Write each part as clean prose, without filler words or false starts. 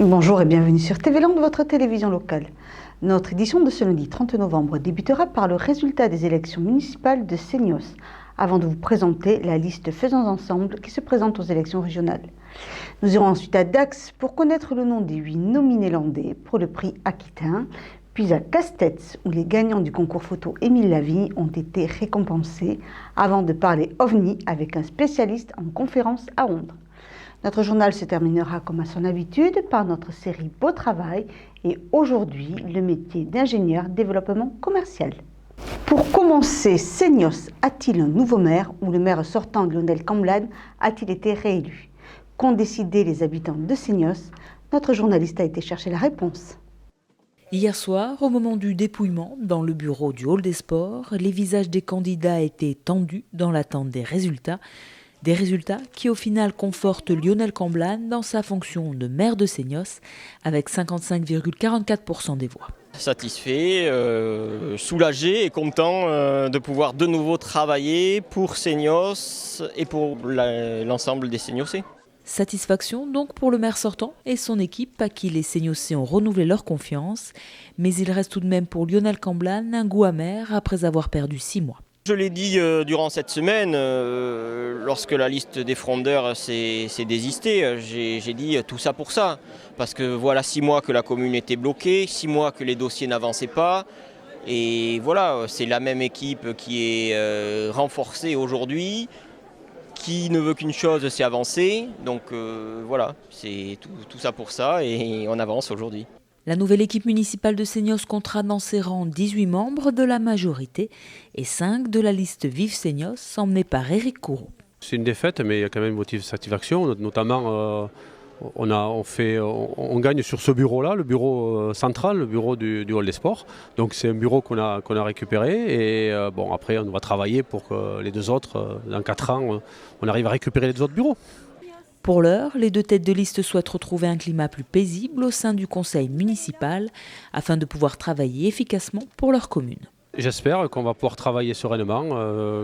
Bonjour et bienvenue sur TV Land, votre télévision locale. Notre édition de ce lundi 30 novembre débutera par le résultat des élections municipales de Seignos, avant de vous présenter la liste Faisons Ensemble qui se présente aux élections régionales. Nous irons ensuite à Dax pour connaître le nom des 8 nominés landais pour le prix Aquitain, puis à Castets où les gagnants du concours photo Émile Lavigne ont été récompensés, avant de parler OVNI avec un spécialiste en conférence à Londres. Notre journal se terminera comme à son habitude par notre série Beau Travail et aujourd'hui le métier d'ingénieur développement commercial. Pour commencer, Seignos a-t-il un nouveau maire ou le maire sortant Lionel Camblane a-t-il été réélu? Qu'ont décidé les habitants de Seignos? Notre journaliste a été chercher la réponse. Hier soir, au moment du dépouillement, dans le bureau du Hall des Sports, les visages des candidats étaient tendus dans l'attente des résultats. Des résultats qui au final confortent Lionel Camblane dans sa fonction de maire de Seignos avec 55,44% des voix. Satisfait, soulagé et content de pouvoir de nouveau travailler pour Seignos et pour l'ensemble des Seignosais. Satisfaction donc pour le maire sortant et son équipe à qui les Seignosais ont renouvelé leur confiance. Mais il reste tout de même pour Lionel Camblane un goût amer après avoir perdu 6 mois. Je l'ai dit durant cette semaine, lorsque la liste des frondeurs s'est désistée, j'ai dit tout ça pour ça. Parce que voilà 6 mois que la commune était bloquée, 6 mois que les dossiers n'avançaient pas. Et voilà, c'est la même équipe qui est renforcée aujourd'hui, qui ne veut qu'une chose, c'est avancer. Donc voilà, c'est tout ça pour ça et on avance aujourd'hui. La nouvelle équipe municipale de Seignos comptera dans ses rangs 18 membres de la majorité et 5 de la liste Vive Seignos, emmenée par Éric Couraud. C'est une défaite, mais il y a quand même motif de satisfaction. Notamment, on gagne sur ce bureau-là, le bureau central, le bureau du Hall des Sports. Donc c'est un bureau qu'on a récupéré. Et après, on va travailler pour que les deux autres, dans 4 ans, on arrive à récupérer les deux autres bureaux. Pour l'heure, les 2 têtes de liste souhaitent retrouver un climat plus paisible au sein du conseil municipal afin de pouvoir travailler efficacement pour leur commune. J'espère qu'on va pouvoir travailler sereinement,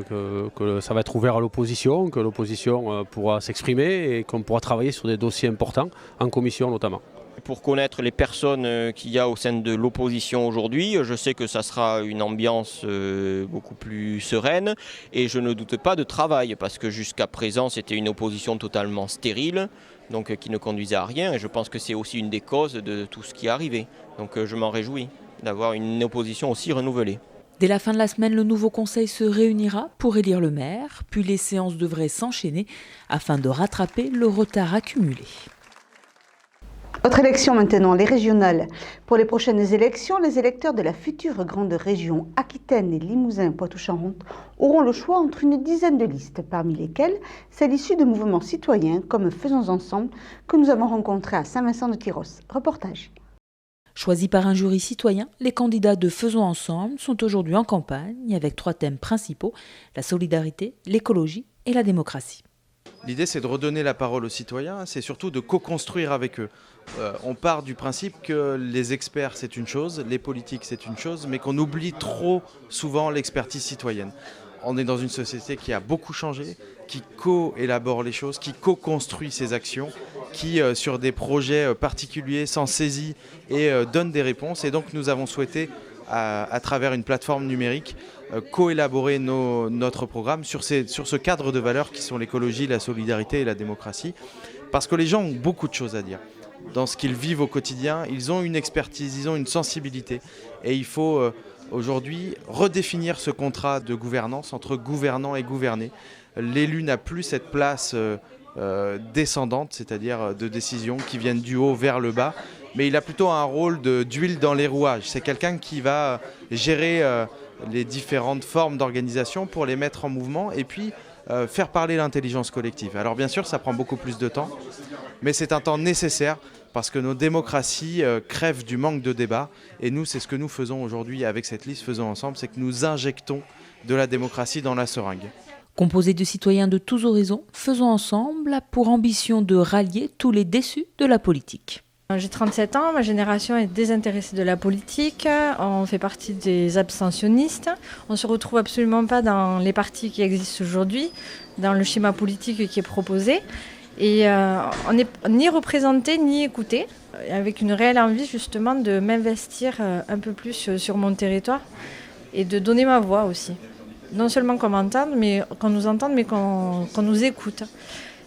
que ça va être ouvert à l'opposition, que l'opposition pourra s'exprimer et qu'on pourra travailler sur des dossiers importants, en commission notamment. Pour connaître les personnes qu'il y a au sein de l'opposition aujourd'hui, je sais que ça sera une ambiance beaucoup plus sereine et je ne doute pas de travail parce que jusqu'à présent c'était une opposition totalement stérile, donc qui ne conduisait à rien et je pense que c'est aussi une des causes de tout ce qui est arrivé. Donc je m'en réjouis d'avoir une opposition aussi renouvelée. Dès la fin de la semaine, le nouveau conseil se réunira pour élire le maire, puis les séances devraient s'enchaîner afin de rattraper le retard accumulé. Autre élection maintenant, les régionales. Pour les prochaines élections, les électeurs de la future grande région Aquitaine et Limousin-Poitou-Charentes auront le choix entre une dizaine de listes, parmi lesquelles celles issues de mouvements citoyens comme Faisons Ensemble que nous avons rencontrés à Saint-Vincent-de-Tyrosse. Reportage. Choisis par un jury citoyen, les candidats de Faisons Ensemble sont aujourd'hui en campagne avec 3 thèmes principaux, la solidarité, l'écologie et la démocratie. L'idée, c'est de redonner la parole aux citoyens, c'est surtout de co-construire avec eux. On part du principe que les experts, c'est une chose, les politiques, c'est une chose, mais qu'on oublie trop souvent l'expertise citoyenne. On est dans une société qui a beaucoup changé, qui co-élabore les choses, qui co-construit ses actions, qui, sur des projets particuliers, s'en saisit et donne des réponses. Et donc, nous avons souhaité, à travers une plateforme numérique, co-élaborer notre programme sur ce cadre de valeurs qui sont l'écologie, la solidarité et la démocratie. Parce que les gens ont beaucoup de choses à dire. Dans ce qu'ils vivent au quotidien, ils ont une expertise, ils ont une sensibilité. Et il faut aujourd'hui redéfinir ce contrat de gouvernance entre gouvernants et gouvernés. L'élu n'a plus cette place descendante, c'est-à-dire de décisions qui viennent du haut vers le bas, mais il a plutôt un rôle d'huile dans les rouages. C'est quelqu'un qui va gérer les différentes formes d'organisation pour les mettre en mouvement et puis faire parler l'intelligence collective. Alors bien sûr, ça prend beaucoup plus de temps, mais c'est un temps nécessaire parce que nos démocraties crèvent du manque de débat. Et nous, c'est ce que nous faisons aujourd'hui avec cette liste Faisons Ensemble, c'est que nous injectons de la démocratie dans la seringue. Composé de citoyens de tous horizons, Faisons Ensemble a pour ambition de rallier tous les déçus de la politique. J'ai 37 ans, ma génération est désintéressée de la politique, on fait partie des abstentionnistes, on ne se retrouve absolument pas dans les partis qui existent aujourd'hui, dans le schéma politique qui est proposé. Et on n'est ni représenté ni écouté, avec une réelle envie justement de m'investir un peu plus sur mon territoire et de donner ma voix aussi. Non seulement qu'on m'entende, mais qu'on nous entende, mais qu'on nous écoute.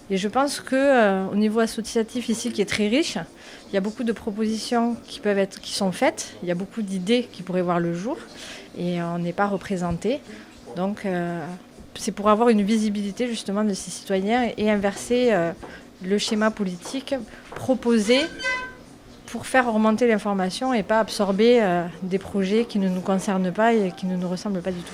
Et je pense qu'au niveau associatif ici, qui est très riche, il y a beaucoup de propositions qui sont faites, il y a beaucoup d'idées qui pourraient voir le jour, et on n'est pas représenté. Donc c'est pour avoir une visibilité justement de ces citoyens et inverser le schéma politique proposé pour faire remonter l'information et pas absorber des projets qui ne nous concernent pas et qui ne nous ressemblent pas du tout.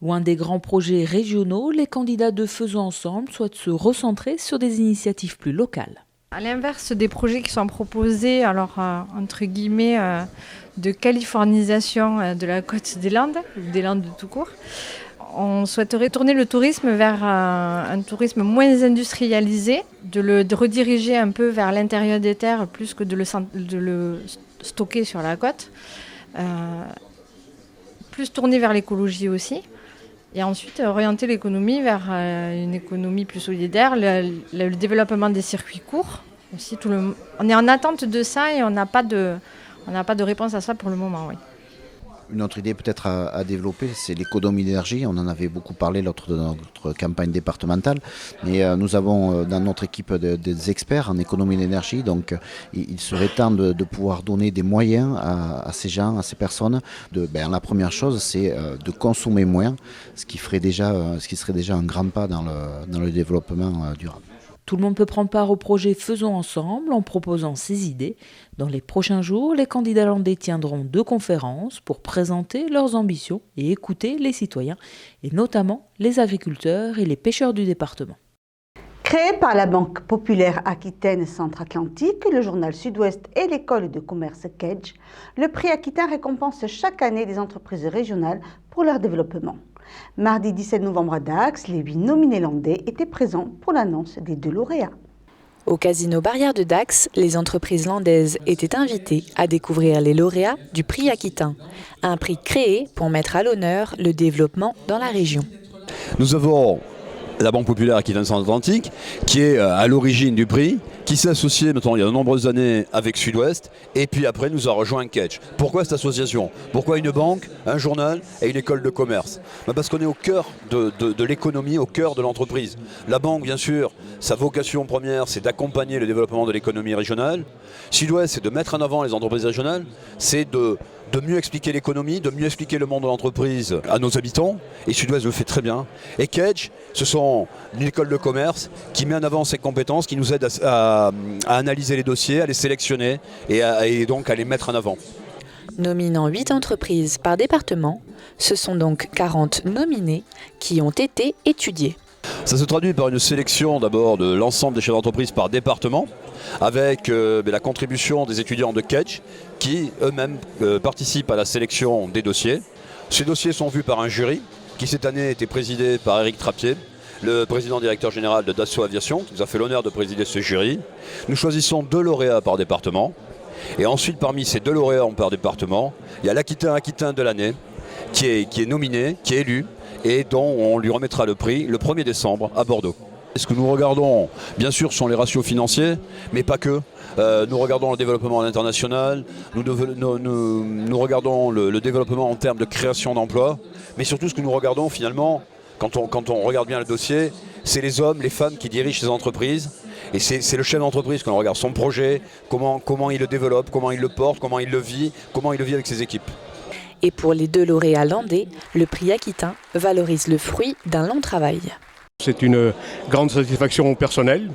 Loin des grands projets régionaux, les candidats de Faisons Ensemble souhaitent se recentrer sur des initiatives plus locales. À l'inverse des projets qui sont proposés, alors entre guillemets, de californisation de la côte des Landes, ou des Landes tout court, on souhaiterait tourner le tourisme vers un tourisme moins industrialisé, de rediriger un peu vers l'intérieur des terres plus que de le stocker sur la côte, plus tourner vers l'écologie aussi. Et ensuite, orienter l'économie vers une économie plus solidaire, le développement des circuits courts. Aussi, on est en attente de ça et on n'a pas de réponse à ça pour le moment. Oui. Une autre idée peut-être à développer, c'est l'économie d'énergie. On en avait beaucoup parlé lors de notre campagne départementale. Mais nous avons dans notre équipe des experts en économie d'énergie. Donc il serait temps de pouvoir donner des moyens à ces gens, à ces personnes. La première chose, c'est de consommer moins, ce qui serait déjà un grand pas dans le développement durable. Tout le monde peut prendre part au projet Faisons Ensemble en proposant ses idées. Dans les prochains jours, les candidats landais tiendront 2 conférences pour présenter leurs ambitions et écouter les citoyens, et notamment les agriculteurs et les pêcheurs du département. Créé par la Banque populaire Aquitaine Centre-Atlantique, le journal Sud-Ouest et l'école de commerce Kedge, le prix Aquitain récompense chaque année des entreprises régionales pour leur développement. Mardi 17 novembre à Dax, les 8 nominés landais étaient présents pour l'annonce des 2 lauréats. Au casino Barrière de Dax, les entreprises landaises étaient invitées à découvrir les lauréats du prix Aquitain, un prix créé pour mettre à l'honneur le développement dans la région. Nous avons la Banque populaire Aquitaine Centre-Atlantique qui est à l'origine du prix, qui s'est associée maintenant il y a de nombreuses années avec Sud-Ouest, et puis après nous a rejoint Kedge. Pourquoi cette association? Pourquoi une banque, un journal et une école de commerce? Parce qu'on est au cœur de l'économie, au cœur de l'entreprise. La banque, bien sûr, sa vocation première, c'est d'accompagner le développement de l'économie régionale. Sud-Ouest, c'est de mettre en avant les entreprises régionales, c'est de mieux expliquer l'économie, de mieux expliquer le monde de l'entreprise à nos habitants, et Sud-Ouest le fait très bien. Et Kedge, ce sont une école de commerce qui met en avant ses compétences, qui nous aide à analyser les dossiers, à les sélectionner et donc à les mettre en avant. Nominant 8 entreprises par département, ce sont donc 40 nominés qui ont été étudiés. Ça se traduit par une sélection d'abord de l'ensemble des chefs d'entreprise par département, avec la contribution des étudiants de Kedge qui eux-mêmes participent à la sélection des dossiers. Ces dossiers sont vus par un jury qui cette année était présidé par Éric Trappier, le président directeur général de Dassault Aviation, qui nous a fait l'honneur de présider ce jury. Nous choisissons 2 lauréats par département. Et ensuite, parmi ces 2 lauréats par département, il y a l'Aquitain de l'année qui est nominé, qui est élu, et dont on lui remettra le prix le 1er décembre à Bordeaux. Ce que nous regardons, bien sûr, sont les ratios financiers, mais pas que. Nous regardons le développement à l'international, nous regardons le développement en termes de création d'emplois, mais surtout ce que nous regardons finalement, quand on regarde bien le dossier, c'est les hommes, les femmes qui dirigent ces entreprises. Et c'est le chef d'entreprise qu'on regarde, son projet, comment il le développe, comment il le porte, comment il le vit avec ses équipes. Et pour les 2 lauréats landais, le prix Aquitain valorise le fruit d'un long travail. C'est une grande satisfaction personnelle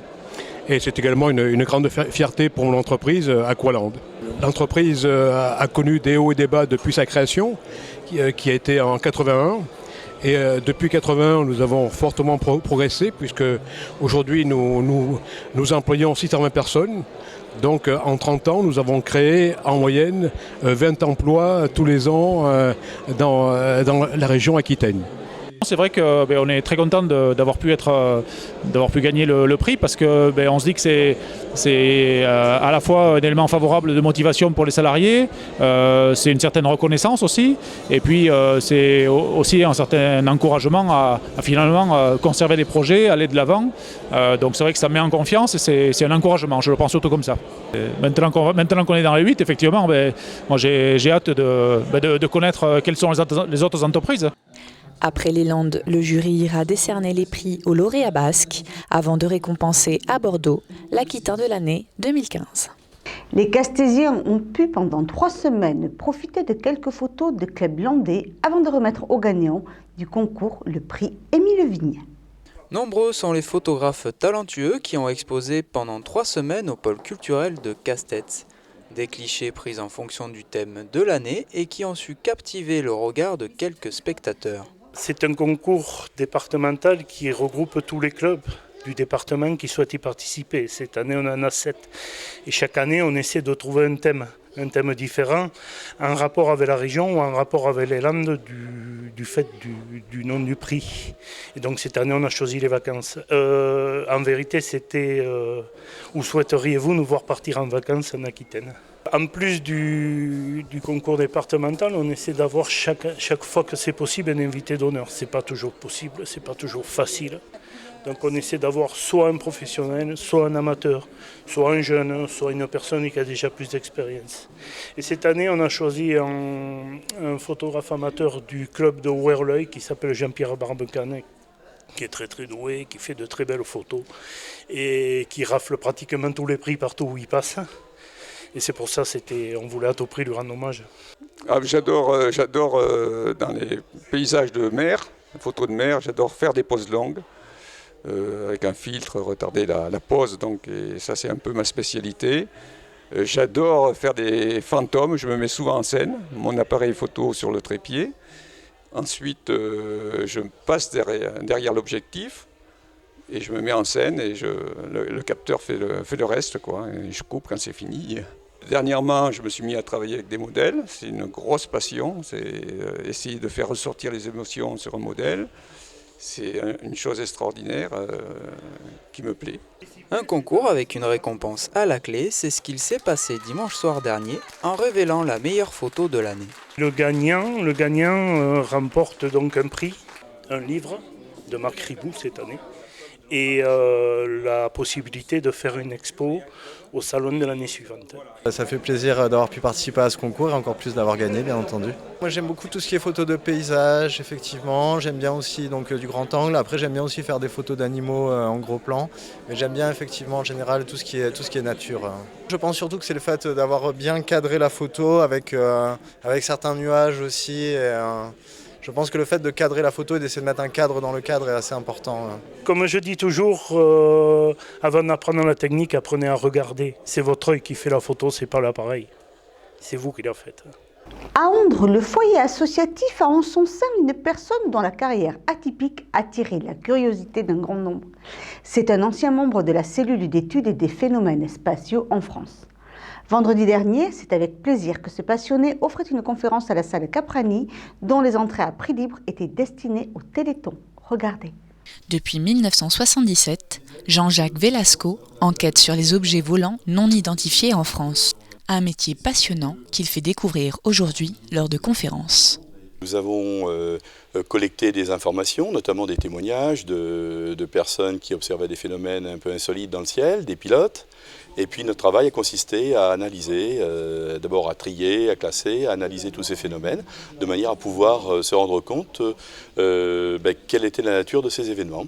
et c'est également une grande fierté pour mon entreprise Aqualand. L'entreprise a connu des hauts et des bas depuis sa création, qui a été en 81. Et depuis 81, nous avons fortement progressé puisque aujourd'hui nous employons 620 personnes. Donc en 30 ans, nous avons créé en moyenne 20 emplois tous les ans dans la région Aquitaine. C'est vrai qu'on est très content d'avoir pu gagner le prix parce que on se dit que c'est à la fois un élément favorable de motivation pour les salariés, c'est une certaine reconnaissance aussi, et puis c'est aussi un certain encouragement à finalement conserver les projets, aller de l'avant. Donc c'est vrai que ça met en confiance et c'est un encouragement, je le pense surtout comme ça. Maintenant qu'on est dans les 8, effectivement, moi j'ai hâte de connaître quelles sont les autres entreprises. Après les Landes, le jury ira décerner les prix aux lauréats basques avant de récompenser à Bordeaux l'Aquitain de l'année 2015. Les Castésiens ont pu pendant 3 semaines profiter de quelques photos de clubs landais avant de remettre aux gagnants du concours le prix Émile Vigne. Nombreux sont les photographes talentueux qui ont exposé pendant 3 semaines au pôle culturel de Castets. Des clichés pris en fonction du thème de l'année et qui ont su captiver le regard de quelques spectateurs. C'est un concours départemental qui regroupe tous les clubs du département qui souhaitent y participer. Cette année, on en a 7. Et chaque année, on essaie de trouver un thème différent, en rapport avec la région ou en rapport avec les Landes du fait du nom du prix. Et donc cette année, on a choisi les vacances. En vérité, c'était où souhaiteriez-vous nous voir partir en vacances en Aquitaine ? En plus du concours départemental, on essaie d'avoir chaque fois que c'est possible un invité d'honneur. C'est pas toujours possible, c'est pas toujours facile. Donc on essaie d'avoir soit un professionnel, soit un amateur, soit un jeune, soit une personne qui a déjà plus d'expérience. Et cette année, on a choisi un photographe amateur du club de Ouerleuil qui s'appelle Jean-Pierre Barbecanet, qui est très très doué, qui fait de très belles photos et qui rafle pratiquement tous les prix partout où il passe. Et c'est pour ça on voulait à tout prix lui rendre hommage. J'adore dans les paysages de mer, photos de mer, j'adore faire des poses longues. Avec un filtre, retarder la pose, donc, et ça c'est un peu ma spécialité. J'adore faire des fantômes, je me mets souvent en scène, mon appareil photo sur le trépied. Ensuite, je passe derrière l'objectif et je me mets en scène et le capteur fait le reste, quoi, et je coupe quand c'est fini. Dernièrement, je me suis mis à travailler avec des modèles, c'est une grosse passion, c'est essayer de faire ressortir les émotions sur un modèle. C'est une chose extraordinaire qui me plaît. Un concours avec une récompense à la clé, c'est ce qu'il s'est passé dimanche soir dernier en révélant la meilleure photo de l'année. Le gagnant remporte donc un prix, un livre de Marc Ribou cette année et la possibilité de faire une expo au salon de l'année suivante. Ça fait plaisir d'avoir pu participer à ce concours et encore plus d'avoir gagné, bien entendu. Moi j'aime beaucoup tout ce qui est photos de paysages, effectivement. J'aime bien aussi donc, du grand angle. Après j'aime bien aussi faire des photos d'animaux en gros plan. Mais j'aime bien effectivement en général tout ce qui est nature. Je pense surtout que c'est le fait d'avoir bien cadré la photo avec certains nuages aussi. Je pense que le fait de cadrer la photo et d'essayer de mettre un cadre dans le cadre est assez important. Comme je dis toujours, avant d'apprendre la technique, apprenez à regarder. C'est votre œil qui fait la photo, c'est pas l'appareil. C'est vous qui la faites. À Ondres, le foyer associatif a en son sein une personne dont la carrière atypique a attiré la curiosité d'un grand nombre. C'est un ancien membre de la cellule d'études et des phénomènes spatiaux en France. Vendredi dernier, c'est avec plaisir que ce passionné offrait une conférence à la salle Caprani, dont les entrées à prix libre étaient destinées au Téléthon. Regardez. Depuis 1977, Jean-Jacques Velasco enquête sur les objets volants non identifiés en France. Un métier passionnant qu'il fait découvrir aujourd'hui lors de conférences. Nous avons collecté des informations, notamment des témoignages de personnes qui observaient des phénomènes un peu insolites dans le ciel, des pilotes. Et puis notre travail a consisté à analyser, d'abord à trier, à classer, à analyser tous ces phénomènes, de manière à pouvoir se rendre compte quelle était la nature de ces événements.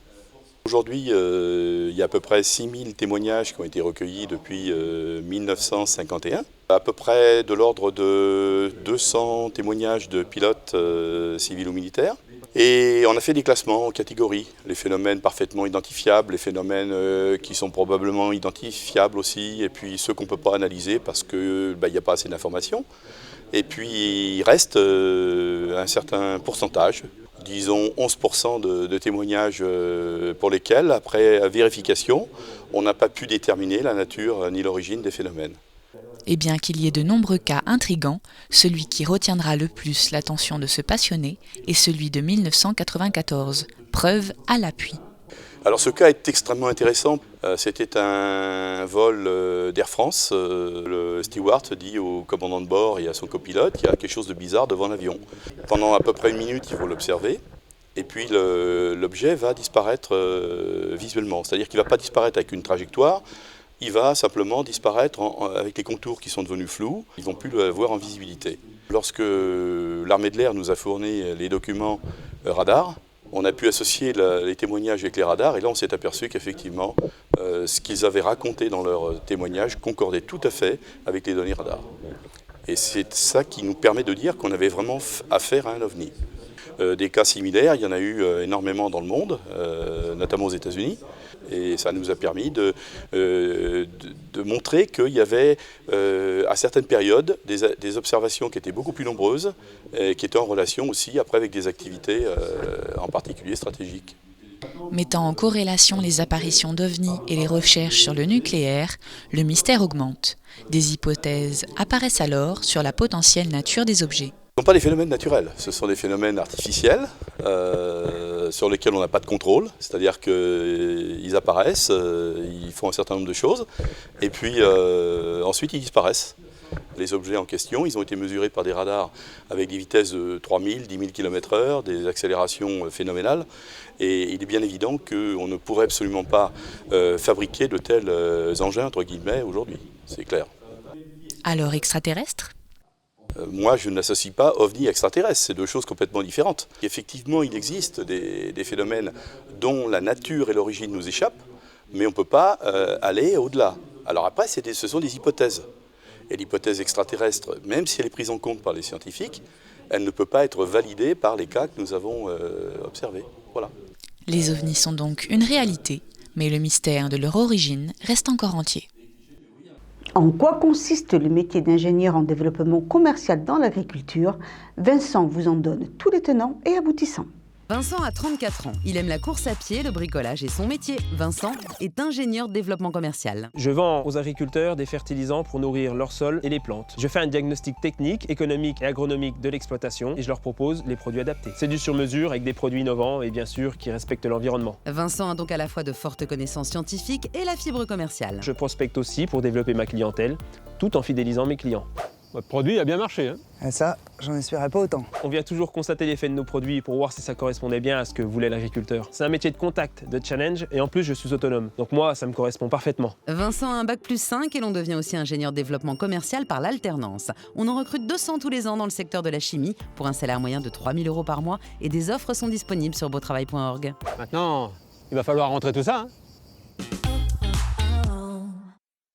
Aujourd'hui, il y a à peu près 6000 témoignages qui ont été recueillis depuis 1951. À peu près de l'ordre de 200 témoignages de pilotes civils ou militaires. Et on a fait des classements en catégories, les phénomènes parfaitement identifiables, les phénomènes qui sont probablement identifiables aussi, et puis ceux qu'on ne peut pas analyser parce qu'il n'y a pas assez d'informations. Et puis il reste un certain pourcentage, disons 11% de témoignages pour lesquels, après vérification, on n'a pas pu déterminer la nature ni l'origine des phénomènes. Et bien qu'il y ait de nombreux cas intrigants, celui qui retiendra le plus l'attention de ce passionné est celui de 1994, preuve à l'appui. Alors ce cas est extrêmement intéressant. C'était un vol d'Air France. Le steward dit au commandant de bord et à son copilote qu'il y a quelque chose de bizarre devant l'avion. Pendant à peu près 1 minute, ils vont l'observer. Et puis l'objet va disparaître visuellement. C'est-à-dire qu'il ne va pas disparaître avec une trajectoire, il va simplement disparaître avec les contours qui sont devenus flous. Ils ne vont plus le voir en visibilité. Lorsque l'armée de l'air nous a fourni les documents radar, on a pu associer les témoignages avec les radars et là on s'est aperçu qu'effectivement ce qu'ils avaient raconté dans leurs témoignages concordait tout à fait avec les données radars. Et c'est ça qui nous permet de dire qu'on avait vraiment affaire à un OVNI. Des cas similaires, il y en a eu énormément dans le monde, notamment aux États-Unis. Et ça nous a permis de montrer qu'il y avait à certaines périodes des observations qui étaient beaucoup plus nombreuses et qui étaient en relation aussi après avec des activités en particulier stratégiques. Mettant en corrélation les apparitions d'OVNI et les recherches sur le nucléaire, le mystère augmente. Des hypothèses apparaissent alors sur la potentielle nature des objets. Ce ne sont pas des phénomènes naturels, ce sont des phénomènes artificiels sur lesquels on n'a pas de contrôle, c'est-à-dire qu'ils apparaissent, ils font un certain nombre de choses et puis ensuite ils disparaissent. Les objets en question, ils ont été mesurés par des radars avec des vitesses de 3000, 10 000 km/h, des accélérations phénoménales et il est bien évident qu'on ne pourrait absolument pas fabriquer de tels engins entre guillemets aujourd'hui, c'est clair. Alors extraterrestres ? Moi, je n'associe pas OVNI extraterrestre, c'est deux choses complètement différentes. Effectivement, il existe des phénomènes dont la nature et l'origine nous échappent, mais on ne peut pas aller au-delà. Alors après, ce sont des hypothèses. Et l'hypothèse extraterrestre, même si elle est prise en compte par les scientifiques, elle ne peut pas être validée par les cas que nous avons observés. Voilà. Les ovnis sont donc une réalité, mais le mystère de leur origine reste encore entier. En quoi consiste le métier d'ingénieur en développement commercial dans l'agriculture? Vincent vous en donne tous les tenants et aboutissants. Vincent a 34 ans. Il aime la course à pied, le bricolage et son métier. Vincent est ingénieur de développement commercial. Je vends aux agriculteurs des fertilisants pour nourrir leur sol et les plantes. Je fais un diagnostic technique, économique et agronomique de l'exploitation et je leur propose les produits adaptés. C'est du sur-mesure avec des produits innovants et bien sûr qui respectent l'environnement. Vincent a donc à la fois de fortes connaissances scientifiques et la fibre commerciale. Je prospecte aussi pour développer ma clientèle, tout en fidélisant mes clients. Votre produit a bien marché, hein? Et ça, j'en espérais pas autant. On vient toujours constater l'effet de nos produits pour voir si ça correspondait bien à ce que voulait l'agriculteur. C'est un métier de contact, de challenge, et en plus je suis autonome. Donc moi, ça me correspond parfaitement. Vincent a un bac+5 et l'on devient aussi ingénieur développement commercial par l'alternance. On en recrute 200 tous les ans dans le secteur de la chimie pour un salaire moyen de 3 000 € par mois et des offres sont disponibles sur beautravail.org. Maintenant, il va falloir rentrer tout ça, hein?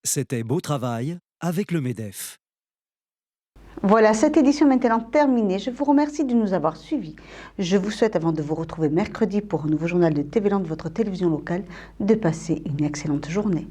C'était Beau Travail avec le MEDEF. Voilà, cette édition est maintenant terminée. Je vous remercie de nous avoir suivis. Je vous souhaite, avant de vous retrouver mercredi pour un nouveau journal de TV Land, votre télévision locale, de passer une excellente journée.